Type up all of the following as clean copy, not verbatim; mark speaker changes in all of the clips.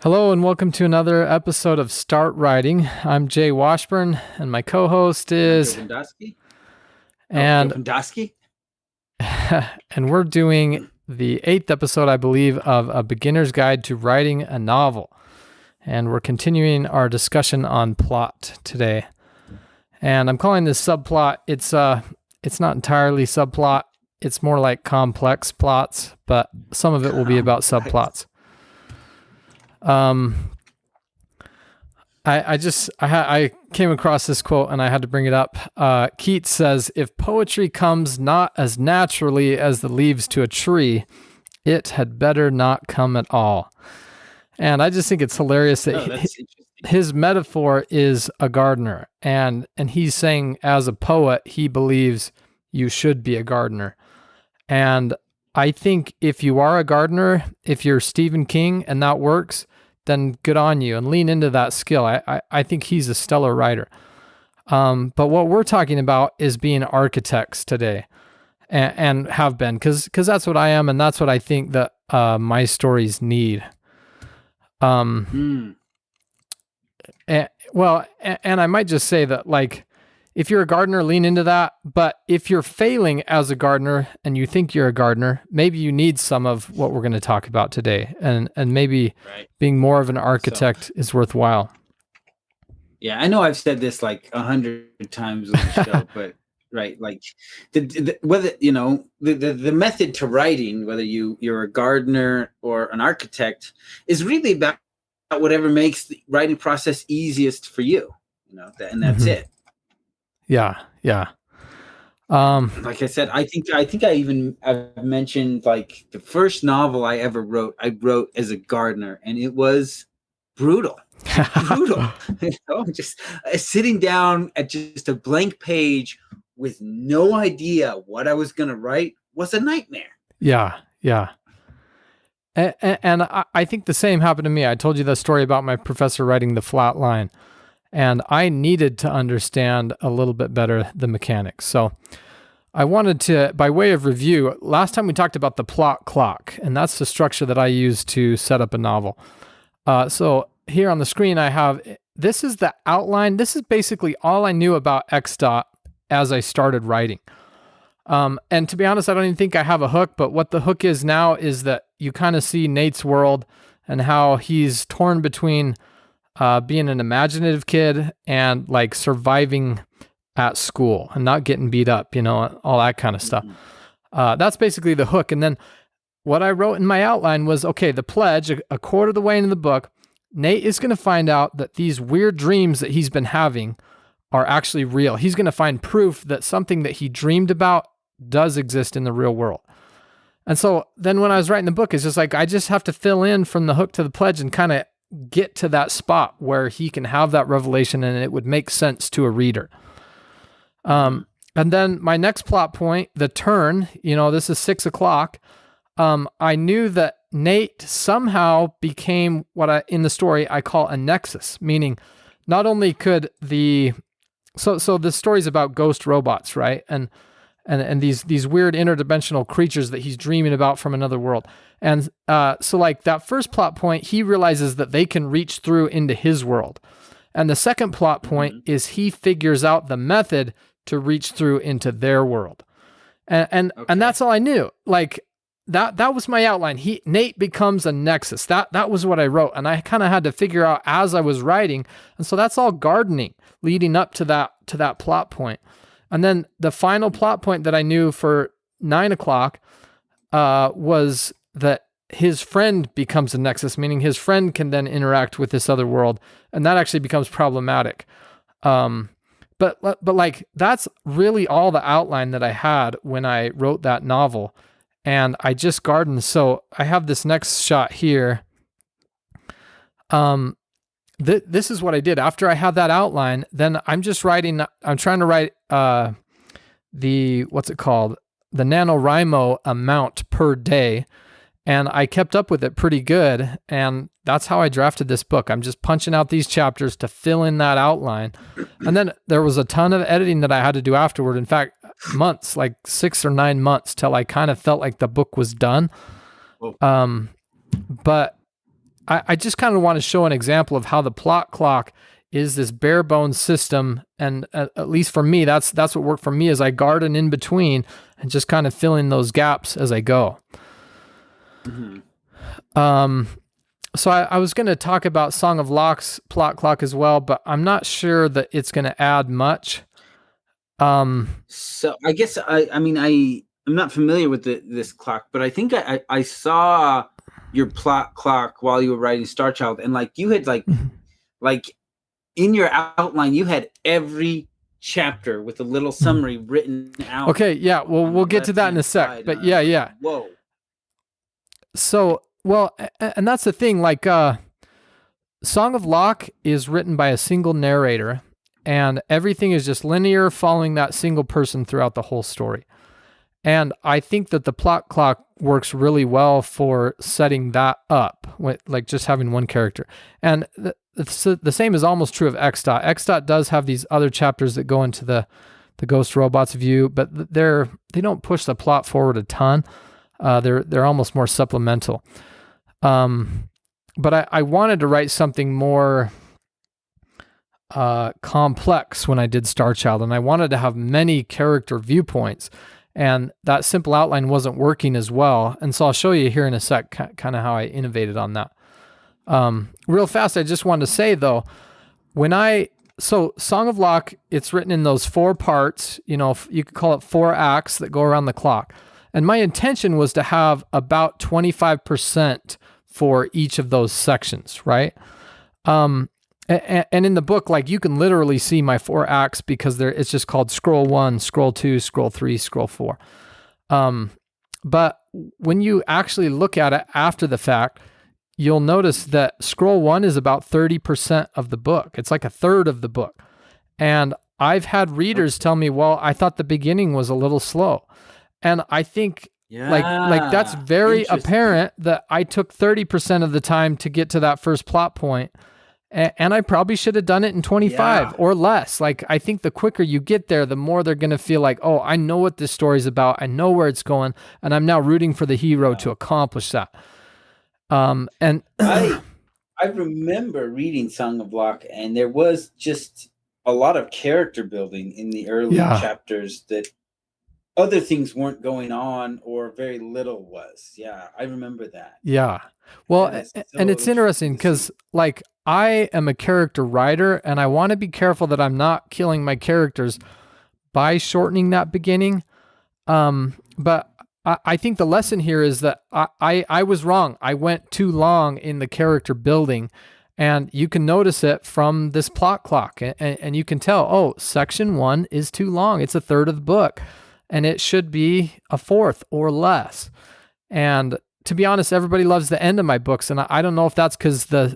Speaker 1: Hello and welcome to another episode of Start Writing. I'm Jay Washburn and my co-host is and and we're doing the 8th episode, I believe, of A Beginner's Guide to Writing a Novel. And we're continuing our discussion on plot today. And I'm calling this subplot. It's not entirely subplot. It's more like complex plots, but some of it will be about subplots. I came across this quote and I had to bring it up. Keats says, "If poetry comes not as naturally as the leaves to a tree, it had better not come at all." And I just think it's hilarious that his metaphor is a gardener, and he's saying as a poet, he believes you should be a gardener. And I think if you are a gardener, if you're Stephen King and that works, then good on you and lean into that skill. I think he's a stellar writer. But what we're talking about is being architects today and have been, because that's what I am and that's what I think that my stories need. And I might just say that, like, if you're a gardener, lean into that. But if you're failing as a gardener and you think you're a gardener, maybe you need some of what we're going to talk about today. And maybe being more of an architect is worthwhile.
Speaker 2: Yeah, I know I've said this like 100 times on the show, but like whether the method to writing, whether you're a gardener or an architect, is really about whatever makes the writing process easiest for you. And that's it.
Speaker 1: Yeah.
Speaker 2: Like I said, I think I've mentioned, like, the first novel I ever wrote, I wrote as a gardener, and it was brutal. Just sitting down at just a blank page with no idea what I was going to write was a nightmare.
Speaker 1: Yeah. And I think the same happened to me. I told you the story about my professor writing the flat line. And I needed to understand a little bit better the mechanics. So I wanted to, by way of review, last time we talked about the plot clock, and that's the structure that I use to set up a novel. So here on the screen, I have, this is the outline. This is basically all I knew about X dot as I started writing. And to be honest, I don't even think I have a hook, but what the hook is now is that you kind of see Nate's world and how he's torn between being an imaginative kid and like surviving at school and not getting beat up, all that kind of stuff. That's basically the hook. And then what I wrote in my outline was, okay, the pledge, a quarter of the way into the book, Nate is going to find out that these weird dreams that he's been having are actually real. He's going to find proof that something that he dreamed about does exist in the real world. And so then when I was writing the book, it's just like, I just have to fill in from the hook to the pledge and kind of get to that spot where he can have that revelation and it would make sense to a reader. And then my next plot point, the turn, this is 6 o'clock. I knew that Nate somehow became what in the story I call a nexus, meaning not only could so the story's about ghost robots, right? And these weird interdimensional creatures that he's dreaming about from another world. And so like that first plot point, he realizes that they can reach through into his world. And the second plot point is he figures out the method to reach through into their world. And that's all I knew. Like that was my outline. Nate becomes a nexus. That was what I wrote. And I kind of had to figure out as I was writing. And so that's all gardening leading up to that plot point. And then the final plot point that I knew for 9 o'clock was that his friend becomes a nexus, meaning his friend can then interact with this other world, and that actually becomes problematic. But like that's really all the outline that I had when I wrote that novel, and I just gardened. So I have this next shot here. This is what I did after I had that outline. Then I'm just writing. I'm trying to write the NaNoWriMo amount per day. And I kept up with it pretty good. And that's how I drafted this book. I'm just punching out these chapters to fill in that outline. And then there was a ton of editing that I had to do afterward. In fact, months, like 6 or 9 months till I kind of felt like the book was done. But I just kind of want to show an example of how the plot clock is this bare bones system. And at least for me, that's what worked for me, is I garden in between and just kind of fill in those gaps as I go. So I was going to talk about Song of Locke's plot clock as well, but I'm not sure that it's going to add much.
Speaker 2: So I guess I'm not familiar with this clock, but I think I saw your plot clock while you were writing Star Child, and like you had like in your outline you had every chapter with a little summary written out.
Speaker 1: Okay, yeah, well we'll get to that in a sec, but yeah.
Speaker 2: Whoa.
Speaker 1: So, well, and that's the thing, like Song of Locke is written by a single narrator, and everything is just linear, following that single person throughout the whole story. And I think that the plot clock works really well for setting that up, with like just having one character. And the same is almost true of X dot. X dot does have these other chapters that go into the Ghost Robots view, but they don't push the plot forward a ton. They're almost more supplemental. But I wanted to write something more complex when I did Star Child, and I wanted to have many character viewpoints, and that simple outline wasn't working as well. And so I'll show you here in a sec kind of how I innovated on that. Real fast, I just wanted to say though, so Song of Locke, it's written in those 4 parts, you could call it 4 acts that go around the clock. And my intention was to have about 25% for each of those sections, right? And in the book, like you can literally see my 4 acts because it's just called scroll 1, scroll 2, scroll 3, scroll 4. But when you actually look at it after the fact, you'll notice that scroll 1 is about 30% of the book. It's like a third of the book. And I've had readers tell me, well, I thought the beginning was a little slow. And I think like that's very apparent that I took 30% of the time to get to that first plot point. And I probably should have done it in 25 or less. Like, I think the quicker you get there, the more they're going to feel like, oh, I know what this story's about. I know where it's going. And I'm now rooting for the hero to accomplish that. And
Speaker 2: I remember reading Song of Locke, and there was just a lot of character building in the early chapters that other things weren't going on, or very little was. Yeah, I remember that.
Speaker 1: Yeah. Well, and it's interesting because like I am a character writer, and I want to be careful that I'm not killing my characters by shortening that beginning. But I think the lesson here is that I was wrong. I went too long in the character building, and you can notice it from this plot clock, and you can tell, oh, section 1 is too long. It's a third of the book, and it should be a fourth or less. And to be honest, everybody loves the end of my books, and I don't know if that's because the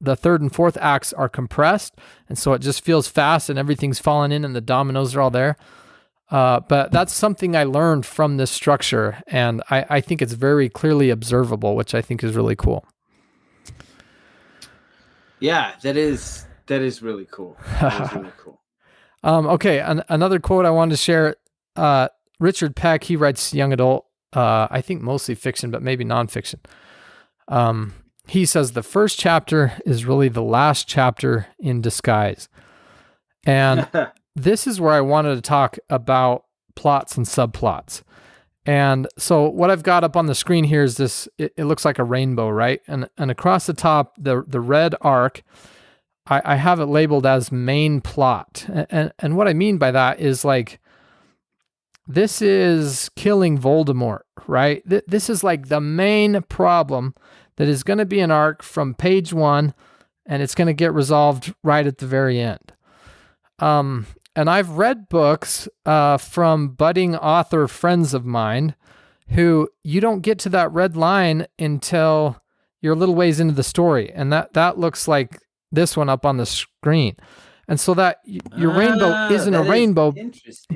Speaker 1: third and fourth acts are compressed, and so it just feels fast and everything's falling in and the dominoes are all there. But that's something I learned from this structure, and I think it's very clearly observable, which I think is really cool.
Speaker 2: Yeah, that is really cool. That is really cool.
Speaker 1: Okay, another quote I wanted to share. Richard Peck, he writes young adult, I think mostly fiction, but maybe nonfiction. He says the first chapter is really the last chapter in disguise. And this is where I wanted to talk about plots and subplots. And so what I've got up on the screen here is this, it looks like a rainbow, right? And across the top, the red arc, I have it labeled as main plot. And what I mean by that is like, this is killing Voldemort, right? This is like the main problem that is going to be an arc from page 1, and it's going to get resolved right at the very end. And I've read books from budding author friends of mine who you don't get to that red line until you're a little ways into the story. And that looks like this one up on the screen. And so that your rainbow isn't a rainbow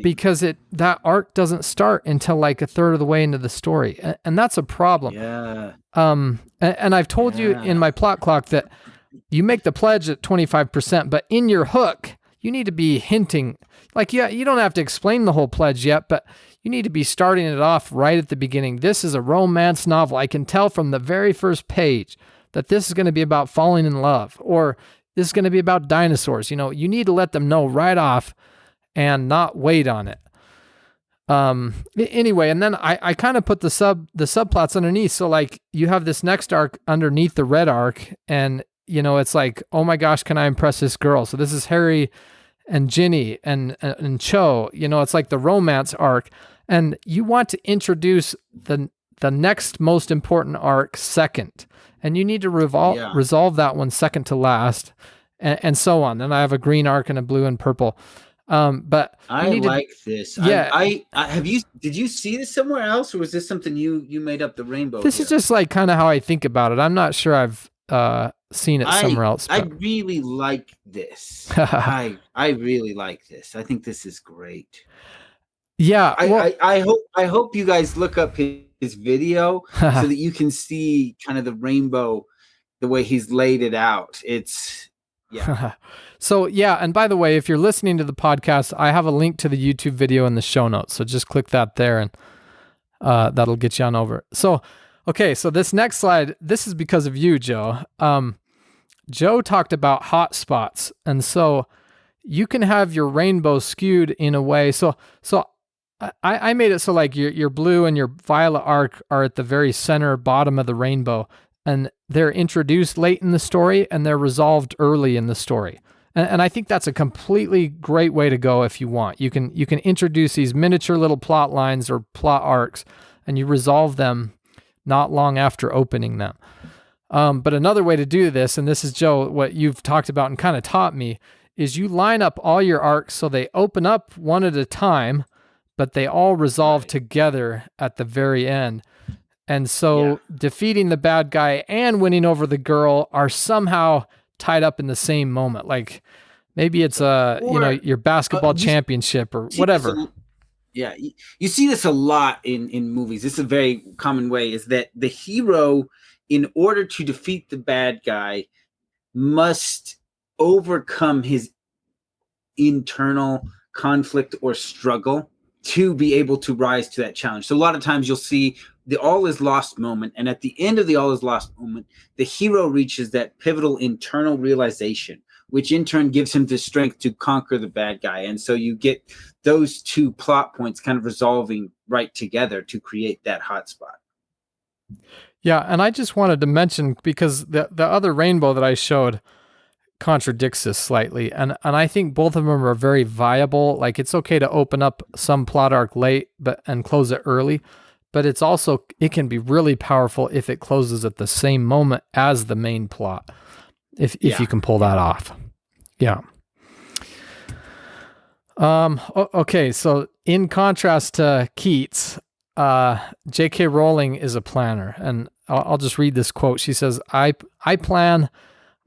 Speaker 1: because that arc doesn't start until like a third of the way into the story. And that's a problem.
Speaker 2: Yeah.
Speaker 1: And I've told you in my plot clock that you make the pledge at 25%, but in your hook, you need to be hinting. Like, yeah, you don't have to explain the whole pledge yet, but you need to be starting it off right at the beginning. This is a romance novel. I can tell from the very first page that this is going to be about falling in love, or this is going to be about dinosaurs. You know, you need to let them know right off and not wait on it. Anyway, and then I kind of put the subplots underneath. So like you have this next arc underneath the red arc, and you know, it's like, oh my gosh, can I impress this girl? So this is Harry and Ginny and Cho. You know, it's like the romance arc, and you want to introduce the next most important arc second, and you need to resolve that one second to last, and so on. And I have a green arc and a blue and purple. But
Speaker 2: I like this.
Speaker 1: Yeah.
Speaker 2: Did you see this somewhere else, or was this something you made up the rainbow?
Speaker 1: This is just like kind of how I think about it. I'm not sure I've seen it somewhere else.
Speaker 2: But I really like this. I really like this. I think this is great.
Speaker 1: Yeah.
Speaker 2: I hope you guys look up his video so that you can see kind of the rainbow, the way he's laid it out. Yeah.
Speaker 1: So yeah, and by the way, if you're listening to the podcast, I have a link to the YouTube video in the show notes. So just click that there, and that'll get you on over. So, okay, so this next slide, this is because of you, Joe. Joe talked about hot spots, and so you can have your rainbow skewed in a way. So I made it so like your blue and your violet arc are at the very center bottom of the rainbow, and they're introduced late in the story and they're resolved early in the story. And I think that's a completely great way to go if you want. You can introduce these miniature little plot lines or plot arcs, and you resolve them not long after opening them. But another way to do this, and this is, Joe, what you've talked about and kind of taught me, is you line up all your arcs so they open up one at a time, but they all resolve together at the very end. And so defeating the bad guy and winning over the girl are somehow tied up in the same moment. Like maybe it's your basketball championship or whatever.
Speaker 2: You see this a lot in movies. This is a very common way, is that the hero, in order to defeat the bad guy, must overcome his internal conflict or struggle to be able to rise to that challenge. So a lot of times you'll see the all is lost moment, and at the end of the all is lost moment, the hero reaches that pivotal internal realization, which in turn gives him the strength to conquer the bad guy. And so you get those two plot points kind of resolving right together to create that hotspot.
Speaker 1: Yeah, and I just wanted to mention, because the other rainbow that I showed contradicts this slightly, and I think both of them are very viable. Like, it's okay to open up some plot arc late and close it early, but it can be really powerful if it closes at the same moment as the main plot, if you can pull that off. Yeah. Okay, so in contrast to Keats, J.K. Rowling is a planner, and I'll just read this quote. She says, I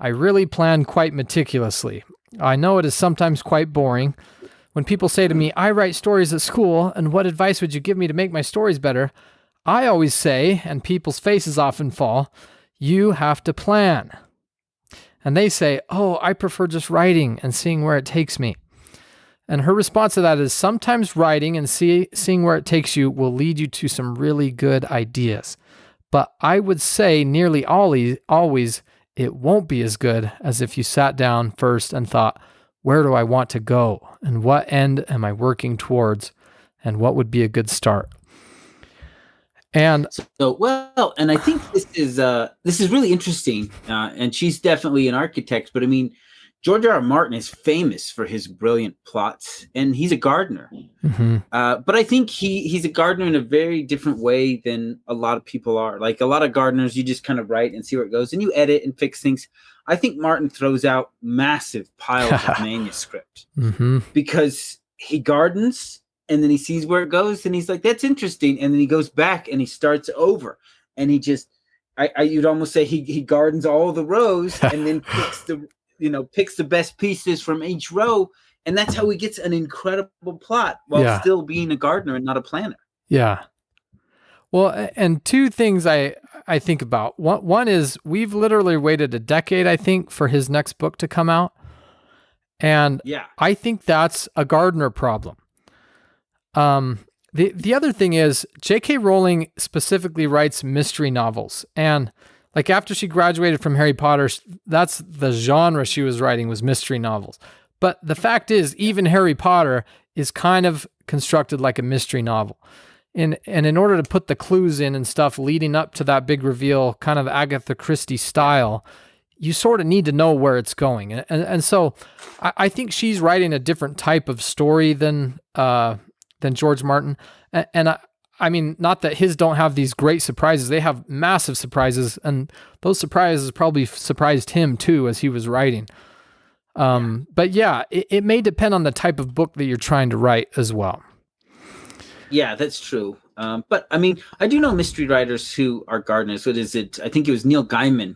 Speaker 1: really plan quite meticulously. I know it is sometimes quite boring. When people say to me, I write stories at school, and what advice would you give me to make my stories better? I always say, and people's faces often fall, you have to plan. And they say, oh, I prefer just writing and seeing where it takes me. And her response to that is, sometimes writing and seeing where it takes you will lead you to some really good ideas. But I would say nearly always it won't be as good as if you sat down first and thought, where do I want to go? And what end am I working towards? And what would be a good start? And
Speaker 2: and I think this is really interesting. And she's definitely an architect, but I mean, George R. R. Martin is famous for his brilliant plots, and he's a gardener.
Speaker 1: Mm-hmm.
Speaker 2: But I think he's a gardener in a very different way than a lot of people are. Like, a lot of gardeners, you just kind of write and see where it goes, and you edit and fix things. I think Martin throws out massive piles of manuscript because he gardens, and then he sees where it goes, and he's like, that's interesting. And then he goes back and he starts over, and he just, you'd almost say he gardens all the rows and then picks the best pieces from each row. And that's how he gets an incredible plot while still being a gardener and not a planner.
Speaker 1: Yeah. Well, and two things I think about. One is, we've literally waited a decade, I think, for his next book to come out. And I think that's a gardener problem. The other thing is, J.K. Rowling specifically writes mystery novels. And Like after she graduated from Harry Potter, that's the genre she was writing, was mystery novels. But the fact is, even Harry Potter is kind of constructed like a mystery novel. And in order to put the clues in and stuff leading up to that big reveal, kind of Agatha Christie style, you sort of need to know where it's going. And so I think she's writing a different type of story than George Martin. And I mean, not that his don't have these great surprises. They have massive surprises, and those surprises probably surprised him too as he was writing. But yeah, it may depend on the type of book that you're trying to write as well.
Speaker 2: Yeah, that's true. But I mean, I do know mystery writers who are gardeners. What is it? I think it was Neil Gaiman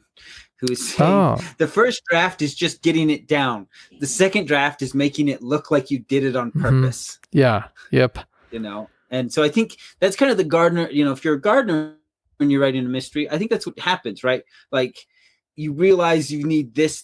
Speaker 2: who was saying the first draft is just getting it down. The second draft is making it look like you did it on purpose.
Speaker 1: Yeah. Yep.
Speaker 2: You know, and so I think that's kind of the gardener. You know, if you're a gardener when you're writing a mystery, I think that's what happens, right? Like you realize you need this,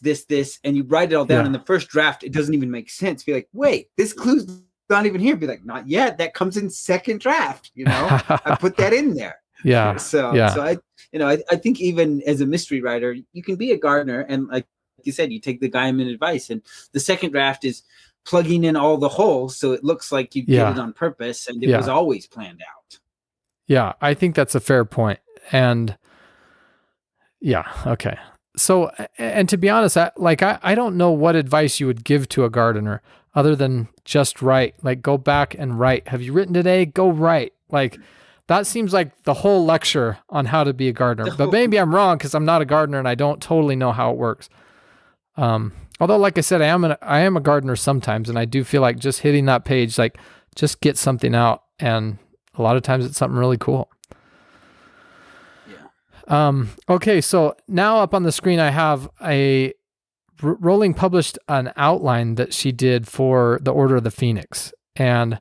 Speaker 2: and you write it all down in the first draft. It doesn't even make sense. Be like, wait, this clue's not even here. Be like, not yet. That comes in second draft. You know, I put that in there.
Speaker 1: Yeah.
Speaker 2: So I think even as a mystery writer, you can be a gardener, and like you said, you take the Gaiman advice, and the second draft is plugging in all the holes so it looks like you did it on purpose and it was always planned out.
Speaker 1: Yeah, I think that's a fair point. And yeah, okay. So, and to be honest, I don't know what advice you would give to a gardener other than just write. Like, go back and write. Have you written today? Go write. Like, that seems like the whole lecture on how to be a gardener. But maybe I'm wrong because I'm not a gardener and I don't totally know how it works. Although, like I said, I am a gardener sometimes, and I do feel like just hitting that page, like, just get something out, and a lot of times it's something really cool. Okay, so now up on the screen I have Rowling published an outline that she did for the Order of the Phoenix, and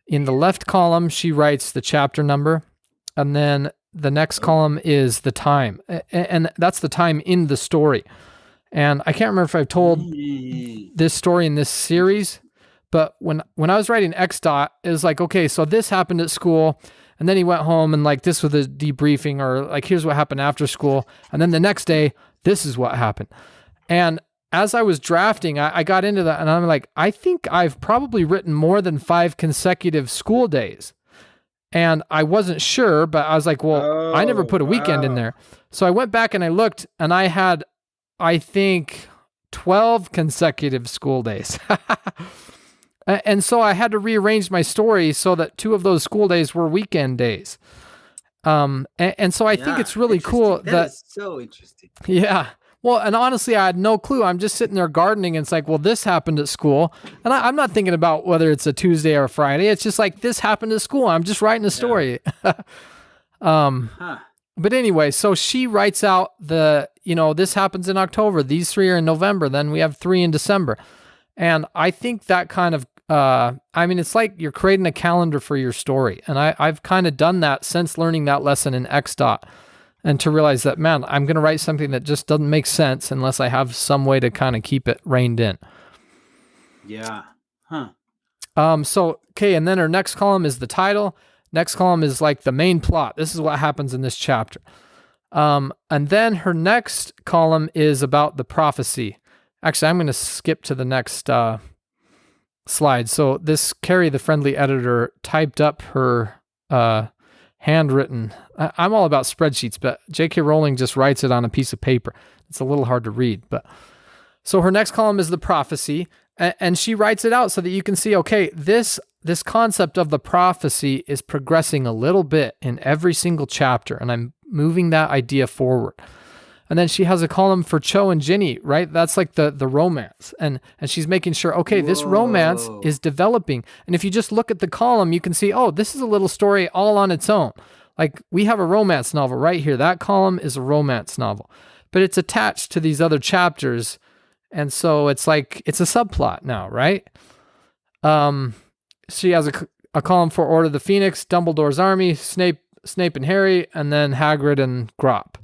Speaker 1: in the left column she writes the chapter number, and then the next column is the time, and that's the time in the story. And I can't remember if I've told this story in this series, but when I was writing X Dot, it was like, okay, so this happened at school, and then he went home, and like this was a debriefing, or like here's what happened after school, and then the next day, this is what happened. And as I was drafting, I got into that, and I'm like, I think I've probably written more than 5 consecutive school days. And I wasn't sure, but I was like, well, I never put a weekend in there. So I went back and I looked, and I had, I think, 12 consecutive school days. And so I had to rearrange my story so that 2 of those school days were weekend days. And so I think it's really cool.
Speaker 2: That is so interesting.
Speaker 1: Yeah. Well, and honestly, I had no clue. I'm just sitting there gardening, and it's like, well, this happened at school. And I'm not thinking about whether it's a Tuesday or a Friday. It's just like, this happened at school. I'm just writing a story. But anyway, so she writes out this happens in October. These 3 are in November. Then we have 3 in December. And I think that kind of, it's like you're creating a calendar for your story. And I've kind of done that since learning that lesson in X Dot. And to realize that, man, I'm going to write something that just doesn't make sense unless I have some way to kind of keep it reined in.
Speaker 2: Yeah.
Speaker 1: So, okay, and then our next column is the title. Next column is like the main plot. This is what happens in this chapter. And then her next column is about the prophecy. Actually, I'm going to skip to the next slide. So this Carrie, the friendly editor, typed up her handwritten. I'm all about spreadsheets, but J.K. Rowling just writes it on a piece of paper. It's a little hard to read. But so her next column is the prophecy, and she writes it out so that you can see, okay, this concept of the prophecy is progressing a little bit in every single chapter, and I'm moving that idea forward. And then she has a column for Cho and Ginny, right? That's like the romance. And she's making sure, okay, this romance is developing. And if you just look at the column, you can see, oh, this is a little story all on its own. Like, we have a romance novel right here. That column is a romance novel. But it's attached to these other chapters. And so it's like, it's a subplot now, right? She has a column for Order of the Phoenix, Dumbledore's Army, Snape and Harry, and then Hagrid and Grop.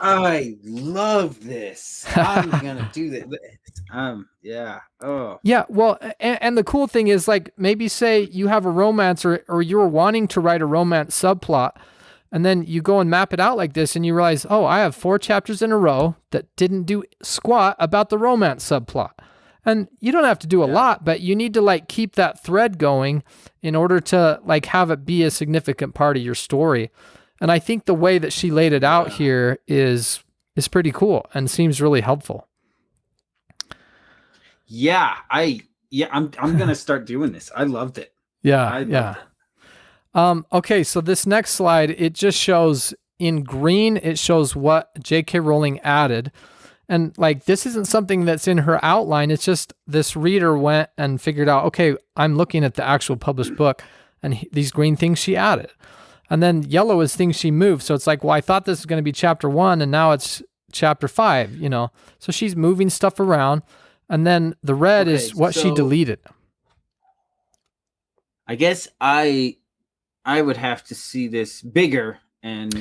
Speaker 2: I love this. I'm gonna do this. Yeah. Oh.
Speaker 1: Yeah. Well, and the cool thing is, like, maybe say you have a romance, or you're wanting to write a romance subplot, And then you go and map it out like this and you realize, oh, I have 4 chapters in a row that didn't do squat about the romance subplot. And you don't have to do a lot, but you need to like keep that thread going in order to like have it be a significant part of your story. And I think the way that she laid it out here is pretty cool and seems really helpful.
Speaker 2: Yeah, I'm gonna start doing this. I loved it.
Speaker 1: Yeah. Okay, so this next slide, it just shows in green, it shows what J.K. Rowling added. And like, this isn't something that's in her outline. It's just this reader went and figured out, okay, I'm looking at the actual published book and these green things she added. And then yellow is things she moved. So it's like, well, I thought this was going to be chapter 1 and now it's chapter 5, you know? So she's moving stuff around. And then the red is what she deleted.
Speaker 2: I guess I would have to see this bigger and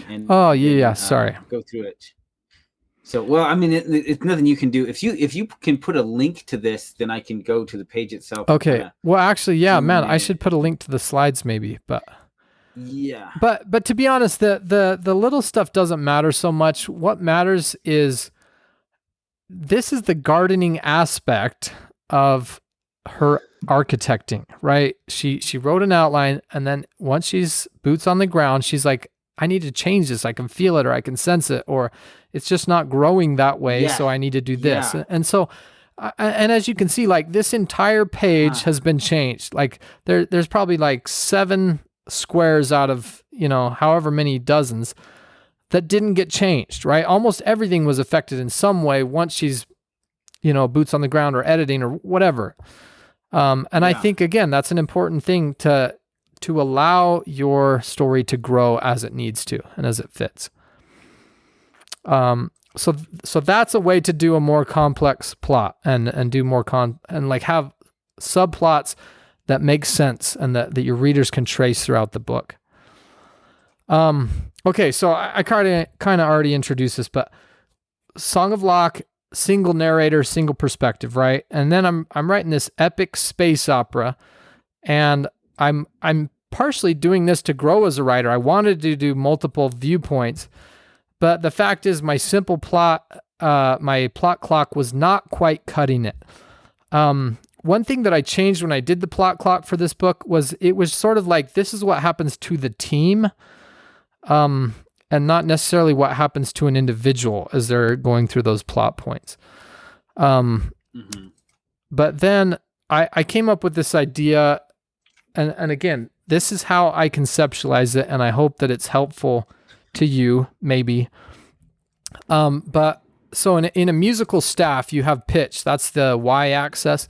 Speaker 1: sorry,
Speaker 2: go through it. So, well, I mean, it's nothing you can do. If you can put a link to this, then I can go to the page itself.
Speaker 1: Okay. Well, actually, yeah, man, I should put a link to the slides maybe, but
Speaker 2: yeah.
Speaker 1: But to be honest, the little stuff doesn't matter so much. What matters is this is the gardening aspect of her architecting, right? She wrote an outline, and then once she's boots on the ground, she's like, I need to change this. I can feel it, or I can sense it, or it's just not growing that way. So I need to do this. Yeah. And so, and as you can see, like this entire page has been changed. Like there's probably like 7 squares out of, you know, however many dozens that didn't get changed, right? Almost everything was affected in some way once she's, you know, boots on the ground or editing or whatever. I think, again, that's an important thing to allow your story to grow as it needs to and as it fits. So that's a way to do a more complex plot and do more and like have subplots that make sense and that your readers can trace throughout the book. Okay, so I kind of already introduced this, but Song of Locke, single narrator, single perspective, right? And then I'm writing this epic space opera, and I'm partially doing this to grow as a writer. I wanted to do multiple viewpoints, but the fact is my simple plot, my plot clock was not quite cutting it. One thing that I changed when I did the plot clock for this book was it was sort of like, this is what happens to the team, and not necessarily what happens to an individual as they're going through those plot points. But then I came up with this idea, and again, this is how I conceptualize it, and I hope that it's helpful to you, maybe. But so in a musical staff, you have pitch. That's the y-axis.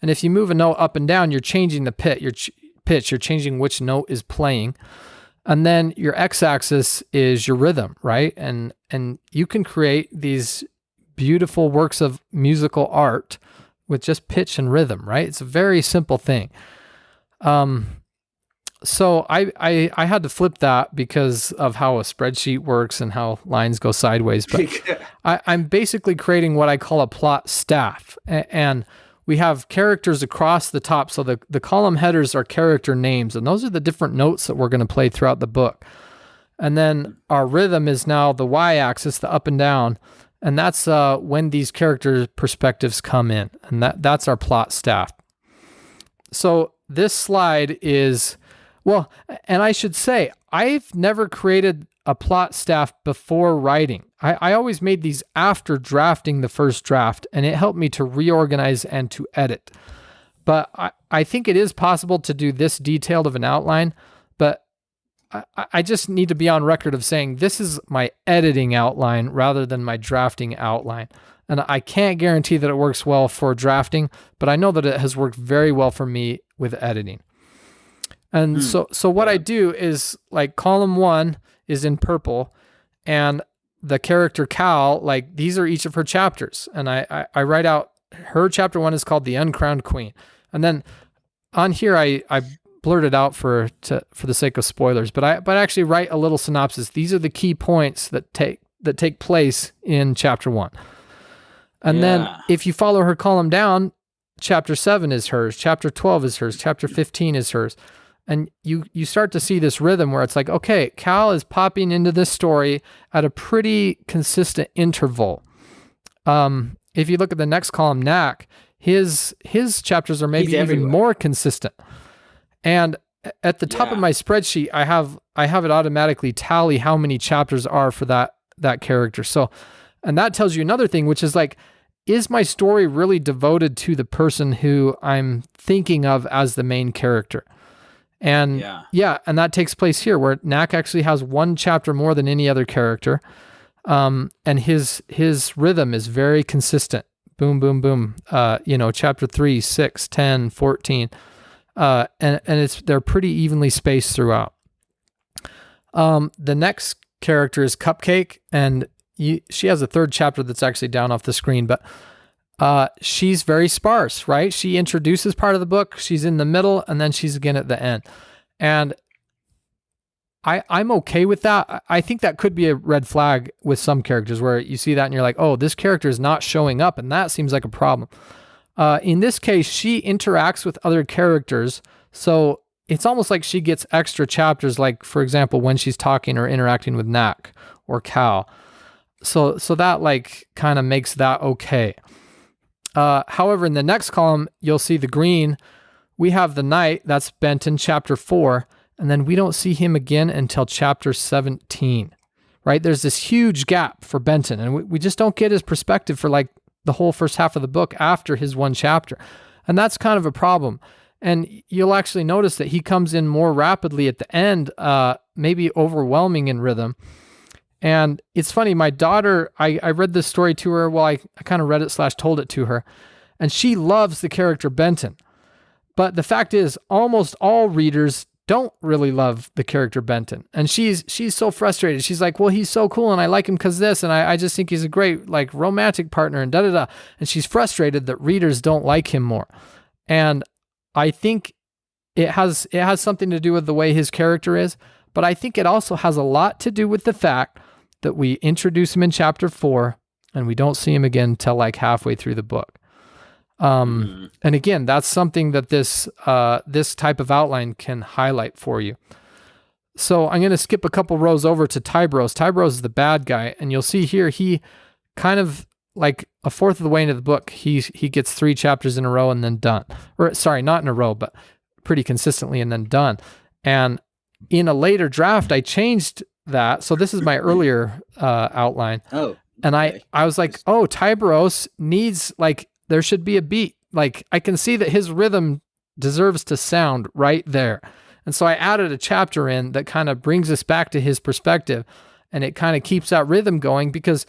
Speaker 1: And if you move a note up and down, you're changing the pitch. You're changing which note is playing. And then your x-axis is your rhythm, right? And you can create these beautiful works of musical art with just pitch and rhythm, right? It's a very simple thing. So I had to flip that because of how a spreadsheet works and how lines go sideways. But I'm basically creating what I call a plot staff. And we have characters across the top. So the column headers are character names, and those are the different notes that we're going to play throughout the book. And then our rhythm is now the y-axis, the up and down. And that's when these character perspectives come in. And that's our plot staff. So this slide is, well, and I should say, I've never created a plot staff before writing. I always made these after drafting the first draft, and it helped me to reorganize and to edit. But I think it is possible to do this detailed of an outline, but I just need to be on record of saying this is my editing outline rather than my drafting outline. And I can't guarantee that it works well for drafting, but I know that it has worked very well for me with editing. And so what I do is, like, column 1 is in purple, and the character Cal, like, these are each of her chapters. And I write out, her chapter 1 is called The Uncrowned Queen. And then on here, I blurted out for the sake of spoilers, but I actually write a little synopsis. These are the key points that take place in chapter 1. And then if you follow her column down, chapter 7 is hers, chapter 12 is hers, chapter 15 is hers. And you start to see this rhythm where it's like, okay, Cal is popping into this story at a pretty consistent interval. If you look at the next column, Knack, his chapters are maybe even more consistent. And at the top of my spreadsheet, I have it automatically tally how many chapters are for that character. So, and that tells you another thing, which is like, is my story really devoted to the person who I'm thinking of as the main character? And and that takes place here, where Knack actually has one chapter more than any other character. And his rhythm is very consistent. Boom, boom, boom. Chapter 3, 6, 10, 14. And they're pretty evenly spaced throughout. The next character is Cupcake, and she has a third chapter that's actually down off the screen, but she's very sparse, right? She introduces part of the book, she's in the middle, and then she's again at the end. And I'm okay with that. I think that could be a red flag with some characters where you see that and you're like, oh, this character is not showing up, and that seems like a problem. In this case, she interacts with other characters, so it's almost like she gets extra chapters, like, for example, when she's talking or interacting with Knack or Cal. So that like kind of makes that okay. However, in the next column, you'll see the green. We have the Knight, that's Benton, chapter 4, and then we don't see him again until chapter 17, right? There's this huge gap for Benton, and we just don't get his perspective for like the whole first half of the book after his one chapter. And that's kind of a problem. And you'll actually notice that he comes in more rapidly at the end, maybe overwhelming in rhythm. And it's funny, my daughter, I read this story to her. Well, I kind of read it / told it to her. And she loves the character Benton. But the fact is, almost all readers don't really love the character Benton. And she's so frustrated. She's like, well, he's so cool and I like him because this, and I just think he's a great like romantic partner and da-da-da. And she's frustrated that readers don't like him more. And I think it has something to do with the way his character is, but I think it also has a lot to do with the fact that we introduce him in chapter 4 and we don't see him again till like halfway through the book. And again, that's something that this type of outline can highlight for you. So I'm going to skip a couple rows over to Tybros. Tybros is the bad guy, and you'll see here he kind of like a fourth of the way into the book, he gets 3 chapters in a row and then done. Or sorry, not in a row, but pretty consistently and then done. And in a later draft, I changed that. So this is my earlier outline.
Speaker 2: Oh.
Speaker 1: And I was like, oh, Tybros needs like, there should be a beat. Like I can see that his rhythm deserves to sound right there. And so I added a chapter in that kind of brings us back to his perspective, and it kind of keeps that rhythm going because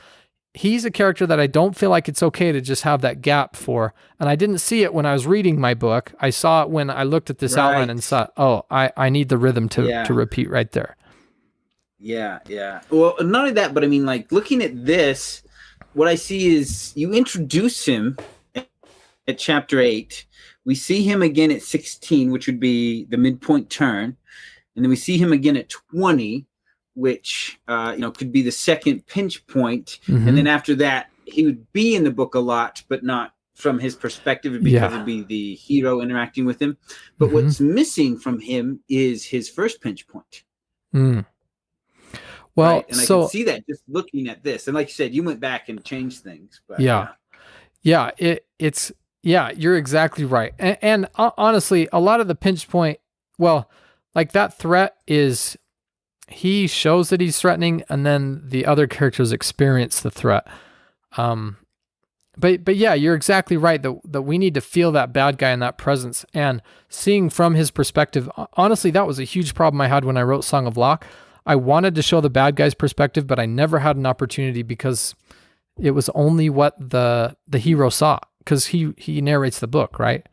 Speaker 1: he's a character that I don't feel like it's okay to just have that gap for. And I didn't see it when I was reading my book. I saw it when I looked at this outline and saw, oh, I need the rhythm to repeat right there.
Speaker 2: Yeah, yeah. Well, not only that, but I mean, like looking at this, what I see is you introduce him at chapter 8. We see him again at 16, which would be the midpoint turn. And then we see him again at 20, which, could be the second pinch point. Mm-hmm. And then after that, he would be in the book a lot, but not from his perspective because it'd be the hero interacting with him. But what's missing from him is his first pinch point.
Speaker 1: Mm. Well,
Speaker 2: right? And I can see that just looking at this. And like you said, you went back and changed things. But you're exactly right. And honestly, a lot of the pinch point, well, like that threat is, he shows that he's threatening, and then the other characters experience the threat. But yeah, you're exactly right that we need to feel that bad guy in that presence, and seeing from his perspective. Honestly, that was a huge problem I had when I wrote Song of Locke. I wanted to show the bad guy's perspective, but I never had an opportunity because it was only what the hero saw, because he narrates the book, right?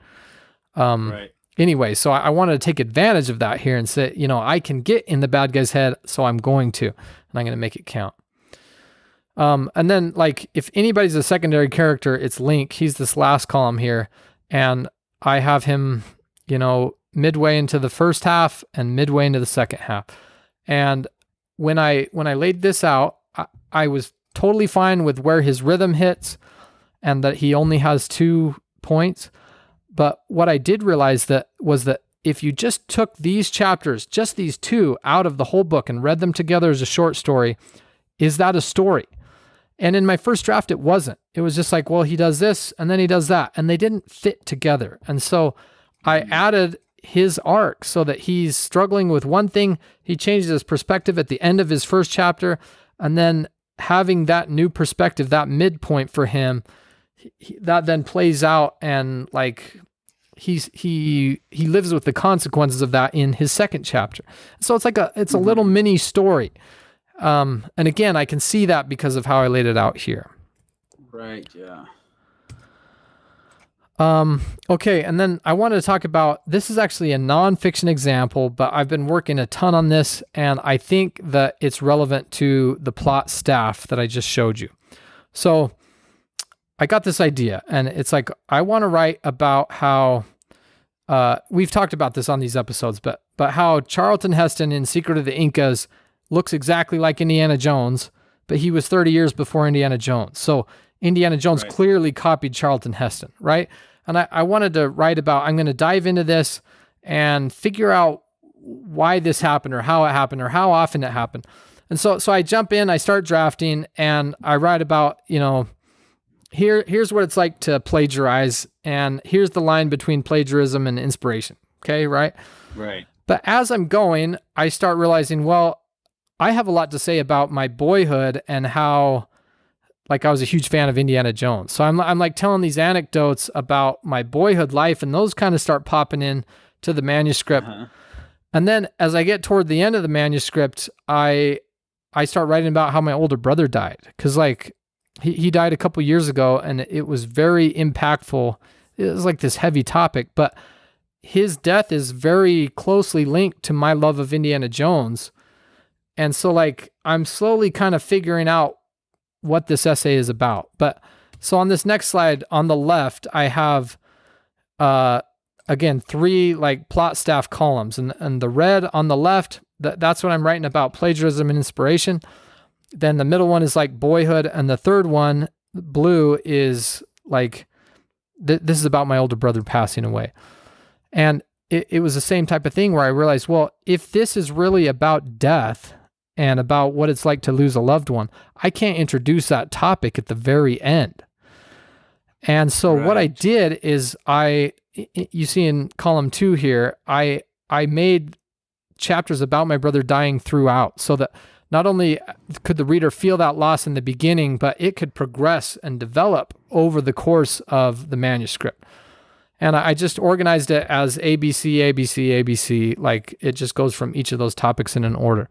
Speaker 2: Right. Anyway, so I wanted to take advantage of that here and say, I can get in the bad guy's head, so I'm going to, and I'm going to make it count. And then, like, if anybody's a secondary character, it's Link. He's this last column here, and I have him, midway into the first half and midway into the second half. And when I laid this out, I was totally fine with where his rhythm hits and that he only has 2 points. But what I did realize was that
Speaker 1: if you just took these chapters, just these two out of the whole book and read them together as a short story, is that a story? And in my first draft, it wasn't. It was just like, well, he does this and then he does that, and they didn't fit together. And so I added his arc so that he's struggling with one thing. He changes his perspective at the end of his first chapter, and then having that new perspective, that midpoint for him, that then plays out, and like he lives with the consequences of that in his second chapter. So it's like a little mini story. And again, I can see that because of how I laid it out here.
Speaker 2: Right. Yeah.
Speaker 1: Okay. And then I wanted to talk about, this is actually a nonfiction example, but I've been working a ton on this, and I think that it's relevant to the plot staff that I just showed you. So I got this idea, and it's like, I want to write about how, we've talked about this on these episodes, but how Charlton Heston in Secret of the Incas looks exactly like Indiana Jones, but he was 30 years before Indiana Jones. So Indiana Jones clearly copied Charlton Heston, right? And I wanted to write about, I'm going to dive into this and figure out why this happened, or how it happened, or how often it happened. And so I jump in, I start drafting, and I write about, here's what it's like to plagiarize, and here's the line between plagiarism and inspiration. Okay, right?
Speaker 2: Right.
Speaker 1: But as I'm going, I start realizing, well, I have a lot to say about my boyhood and how, like, I was a huge fan of Indiana Jones. So I'm like telling these anecdotes about my boyhood life, and those kind of start popping in to the manuscript. And then as I get toward the end of the manuscript, I start writing about how my older brother died. Cause like he died a couple years ago, and it was very impactful. It was like this heavy topic, but his death is very closely linked to my love of Indiana Jones. And so like, I'm slowly kind of figuring out what this essay is about. But so on this next slide on the left, I have, again, 3 like plot staff columns, and the red on the left, that's what I'm writing about, plagiarism and inspiration. Then the middle one is like boyhood. And the third one, blue, is like, this is about my older brother passing away. And it was the same type of thing where I realized, well, if this is really about death and about what it's like to lose a loved one, I can't introduce that topic at the very end. And so what I did is you see in column 2 here, I made chapters about my brother dying throughout, so that not only could the reader feel that loss in the beginning, but it could progress and develop over the course of the manuscript. And I just organized it as ABC, ABC, ABC, like it just goes from each of those topics in an order.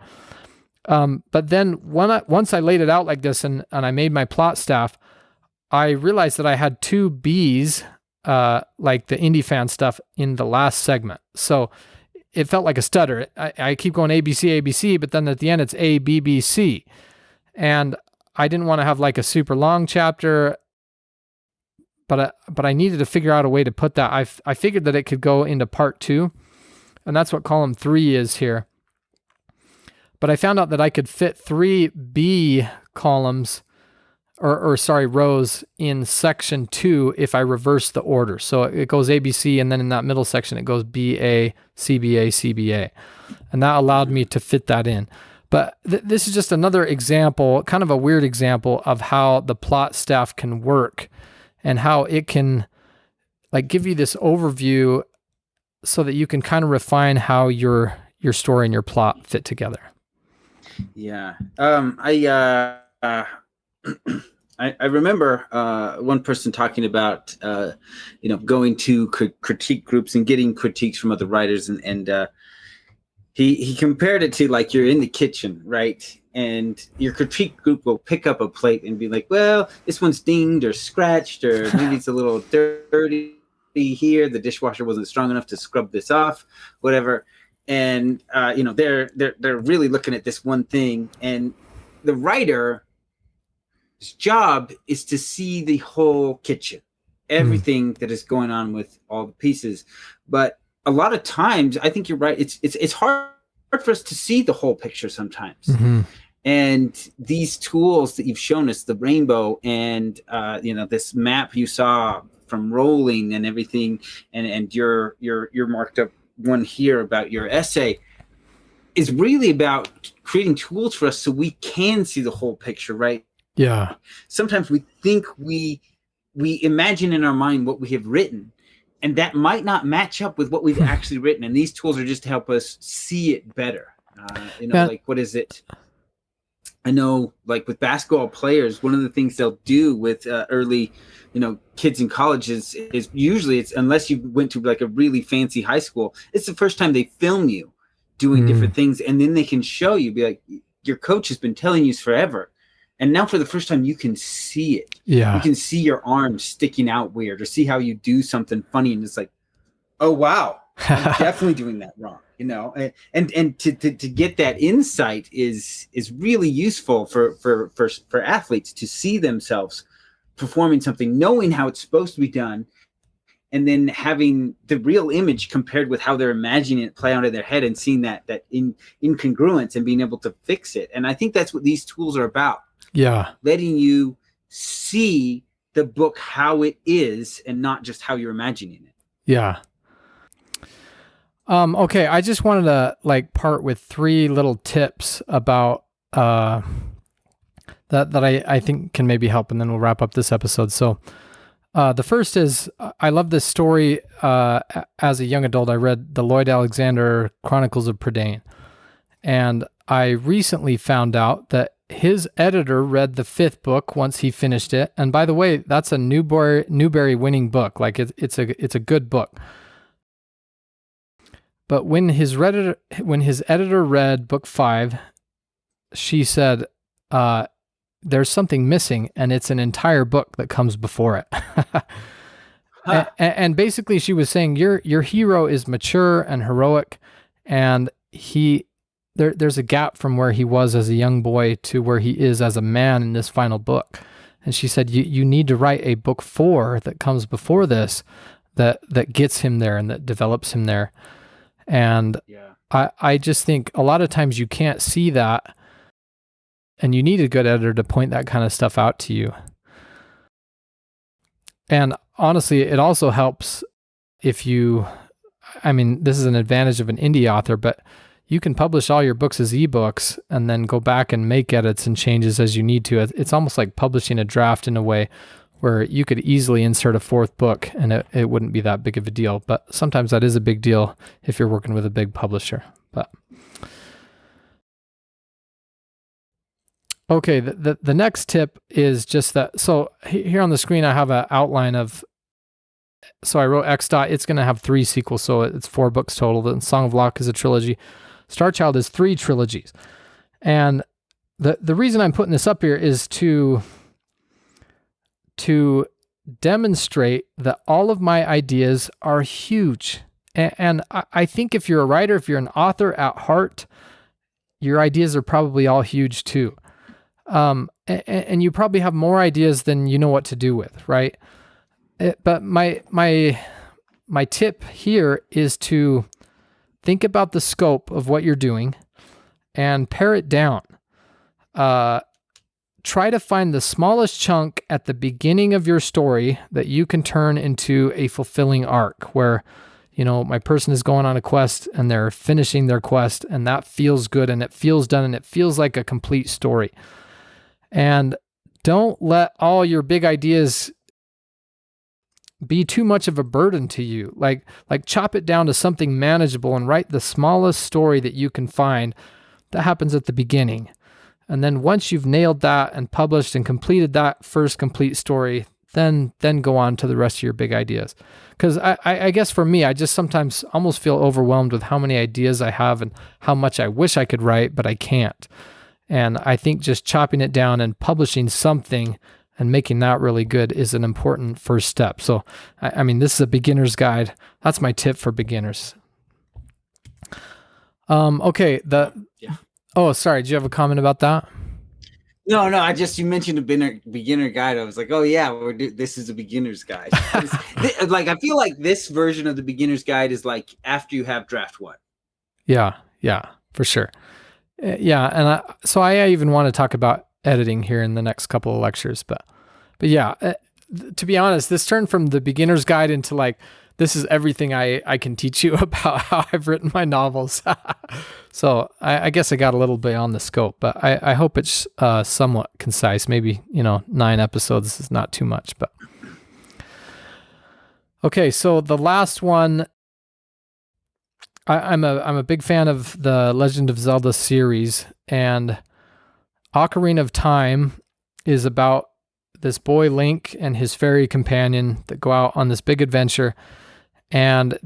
Speaker 1: But then once I laid it out like this, and I made my plot staff, I realized that I had 2 B's, like the indie fan stuff, in the last segment. So it felt like a stutter. I keep going ABC, ABC, but then at the end it's A, B, B, C. And I didn't want to have like a super long chapter, but I needed to figure out a way to put that. I figured that it could go into part 2, and that's what column 3 is here. But I found out that I could fit 3 B columns, rows in section 2 if I reverse the order. So it goes ABC, and then in that middle section, it goes BA, CBA, CBA. And that allowed me to fit that in. But this is just another example, kind of a weird example of how the plot staff can work, and how it can like give you this overview so that you can kind of refine how your story and your plot fit together.
Speaker 2: Yeah. I remember one person talking about going to critique groups and getting critiques from other writers, and he compared it to like you're in the kitchen, right? And your critique group will pick up a plate and be like, well, this one's dinged or scratched, or maybe it's a little dirty here. The dishwasher wasn't strong enough to scrub this off, whatever. And they're really looking at this one thing, and the writer's job is to see the whole kitchen, everything that is going on with all the pieces. But a lot of times, I think you're right. It's hard for us to see the whole picture sometimes. And these tools that you've shown us, the rainbow, and this map you saw from Rowling and everything, and your marked up one here about your essay is really about creating tools for us so we can see the whole picture, right?
Speaker 1: Yeah.
Speaker 2: Sometimes we think we imagine in our mind what we have written, and that might not match up with what we've actually written. And these tools are just to help us see it better. Like, what is it? I know, like with basketball players, one of the things they'll do with early, kids in college is usually it's, unless you went to like a really fancy high school, it's the first time they film you doing different things. And then they can show you, be like, your coach has been telling you forever. And now for the first time, you can see it.
Speaker 1: Yeah.
Speaker 2: You can see your arm sticking out weird, or see how you do something funny. And it's like, oh, wow, I'm definitely doing that wrong. And to get that insight is really useful for athletes to see themselves performing something, knowing how it's supposed to be done, and then having the real image compared with how they're imagining it play out in their head, and seeing that incongruence and being able to fix it. And I think that's what these tools are about.
Speaker 1: Yeah.
Speaker 2: Letting you see the book how it is and not just how you're imagining it.
Speaker 1: Yeah. Okay, I just wanted to part with 3 little tips about that I think can maybe help, and then we'll wrap up this episode. So the first is, I love this story. As a young adult, I read the Lloyd Alexander Chronicles of Prydain, and I recently found out that his editor read the 5th book once he finished it. And by the way, that's a Newbery winning book. Like it's a good book. But when his editor read book 5, she said, there's something missing, and it's an entire book that comes before it. Huh. And basically she was saying, your hero is mature and heroic, and there's a gap from where he was as a young boy to where he is as a man in this final book. And she said, you need to write a book 4 that comes before this, that gets him there and that develops him there. And yeah. I just think a lot of times you can't see that, and you need a good editor to point that kind of stuff out to you. And honestly, it also helps if this is an advantage of an indie author, but you can publish all your books as ebooks and then go back and make edits and changes as you need to. It's almost like publishing a draft in a way where you could easily insert a 4th book and it wouldn't be that big of a deal. But sometimes that is a big deal if you're working with a big publisher. But okay, the next tip is just that. So here on the screen, I have an outline of, so I wrote X dot. It's going to have 3 sequels, so it's 4 books total. The Song of Locke is a trilogy. Star Child is 3 trilogies. And the reason I'm putting this up here is to demonstrate that all of my ideas are huge. And I think if you're a writer, if you're an author at heart, your ideas are probably all huge too. And you probably have more ideas than you know what to do with, right? But my tip here is to think about the scope of what you're doing and pare it down. Try to find the smallest chunk at the beginning of your story that you can turn into a fulfilling arc where, my person is going on a quest and they're finishing their quest, and that feels good and it feels done and it feels like a complete story. And don't let all your big ideas be too much of a burden to you. Like chop it down to something manageable and write the smallest story that you can find that happens at the beginning. And then once you've nailed that and published and completed that first complete story, then go on to the rest of your big ideas. Because I guess for me, I just sometimes almost feel overwhelmed with how many ideas I have and how much I wish I could write, but I can't. And I think just chopping it down and publishing something and making that really good is an important first step. So, this is a beginner's guide. That's my tip for beginners. Okay.
Speaker 2: Yeah.
Speaker 1: Oh, sorry. Do you have a comment about that?
Speaker 2: No. You mentioned a beginner guide. I was like, oh yeah, this is a beginner's guide. I feel like this version of the beginner's guide is like after you have draft 1. Yeah,
Speaker 1: for sure. Yeah, and so I even want to talk about editing here in the next couple of lectures, but yeah, to be honest, this turned from the beginner's guide into like this is everything I can teach you about how I've written my novels. So I guess I got a little beyond the scope, but I hope it's somewhat concise. Maybe, 9 episodes is not too much, but okay. So the last one, I'm a big fan of the Legend of Zelda series, and Ocarina of Time is about this boy Link and his fairy companion that go out on this big adventure, and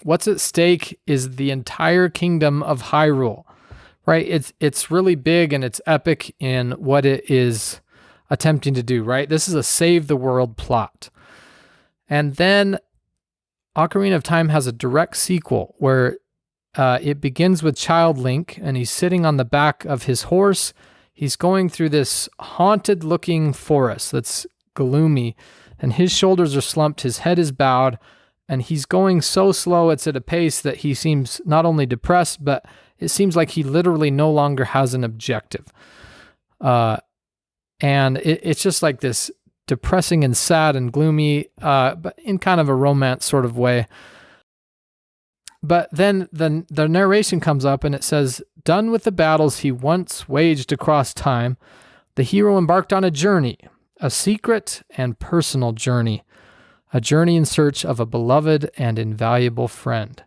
Speaker 1: what's at stake is the entire kingdom of Hyrule, right? It's really big and it's epic in what it is attempting to do, right? This is a save the world plot. And then Ocarina of Time has a direct sequel where it begins with Child Link, and he's sitting on the back of his horse. He's going through this haunted-looking forest that's gloomy, and his shoulders are slumped, his head is bowed, and he's going so slow, it's at a pace that he seems not only depressed, but it seems like he literally no longer has an objective. And it's just like this depressing and sad and gloomy, but in kind of a romance sort of way. But then the narration comes up and it says, done with the battles he once waged across time, the hero embarked on a journey, a secret and personal journey, a journey in search of a beloved and invaluable friend.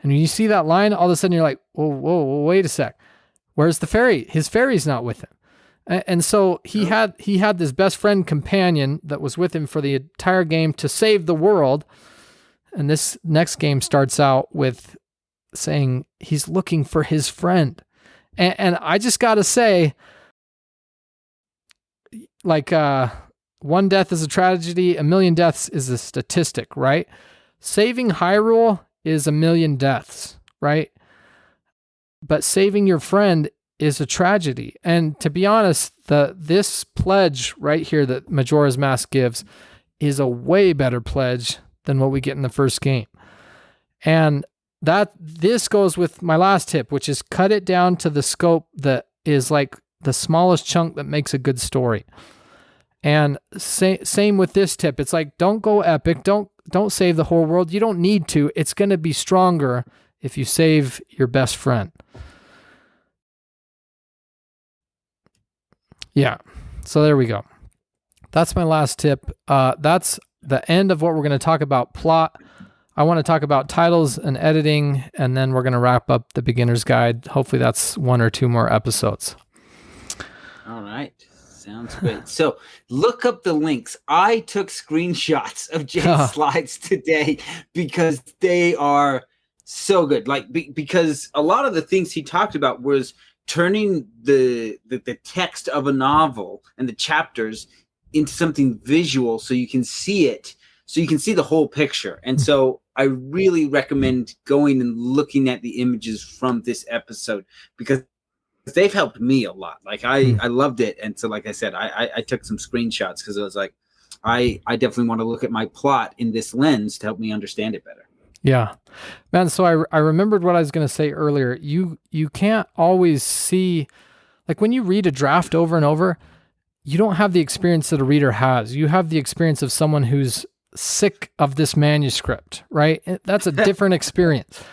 Speaker 1: And when you see that line, all of a sudden you're like, whoa, wait a sec. Where's the fairy? His fairy's not with him. And so he had this best friend companion that was with him for the entire game to save the world. And this next game starts out with saying he's looking for his friend. And I just got to say, like, one death is a tragedy, a million deaths is a statistic, right? Saving Hyrule is a million deaths, right? But saving your friend is a tragedy. And to be honest, this pledge right here that Majora's Mask gives is a way better pledge than what we get in the first game. And this goes with my last tip, which is cut it down to the scope that is like the smallest chunk that makes a good story. And same with this tip. It's like, don't go epic. Don't save the whole world. You don't need to. It's going to be stronger if you save your best friend. Yeah. So there we go. That's my last tip. That's the end of what we're going to talk about plot. I want to talk about titles and editing, and then we're going to wrap up the beginner's guide. Hopefully that's 1 or 2 more episodes.
Speaker 2: All right. Sounds great. So look up the links. I took screenshots of Jay's slides today because they are so good. Like, because a lot of the things he talked about was turning the text of a novel and the chapters into something visual so you can see it, so you can see the whole picture. And so I really recommend going and looking at the images from this episode because they've helped me a lot. Like I loved it. And so, like I said, I took some screenshots because I was like, I definitely want to look at my plot in this lens to help me understand it better.
Speaker 1: Yeah, man. So I remembered what I was going to say earlier. You can't always see, like when you read a draft over and over, you don't have the experience that a reader has. You have the experience of someone who's sick of this manuscript, right? That's a different experience.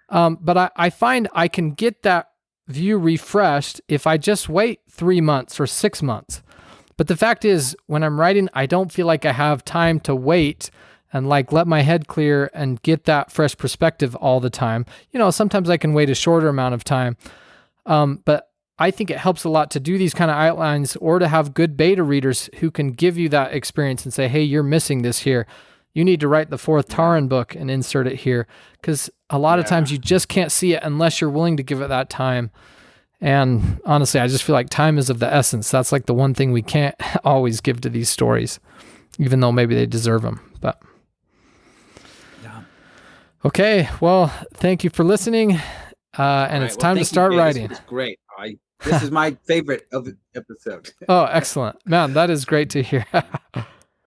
Speaker 1: But I find I can get that view refreshed if I just wait 3 months or 6 months. But the fact is, when I'm writing, I don't feel like I have time to wait and like let my head clear and get that fresh perspective all the time. Sometimes I can wait a shorter amount of time. But I think it helps a lot to do these kind of outlines or to have good beta readers who can give you that experience and say, hey, you're missing this here. You need to write the 4th Taran book and insert it here. Because a lot of times you just can't see it unless you're willing to give it that time. And honestly, I just feel like time is of the essence. That's like the one thing we can't always give to these stories, even though maybe they deserve them. But okay, well, thank you for listening. And it's time to start writing.
Speaker 2: This was great. This is my favorite of the episode.
Speaker 1: Oh, excellent. Man, that is great to hear.